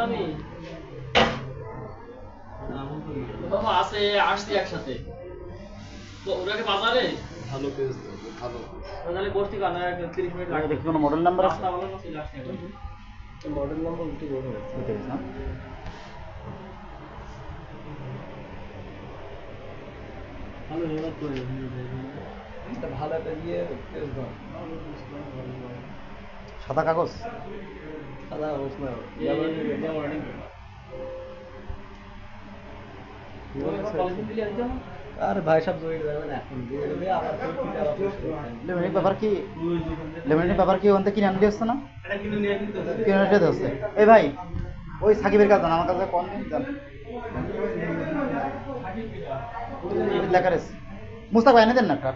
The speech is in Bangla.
আমি বাবা আছে আসছি একসাথে তো ওটাকে বাজারে ভালো পেজ ভালো তাহলে বর্তি কানা 30 মিনিট লাগবে দেখি কোন মডেল নাম্বার আছে ভালো না চলে আসছে তো মডেল নাম্বার উল্টো বড় হচ্ছে ঠিক আছে না ভালো এবার করে এটা ভালো একটা দিয়ে পেজ দাও সাদা কাগজ সাদা কাগজ না আর ভাই সব জড়িয়ে যাবে না এখন দিয়ে দেবে আবার লেমিনেট পেপার কি ওখান থেকে কিনে আনতে আসছে না এটা কিনে নিয়ে যেতে হচ্ছে এই ভাই ওই সাকিবের কাছে আমার কাছে কোন দিন জান লেখা রেস মুস্তাক ভাই এনে দেন না একটা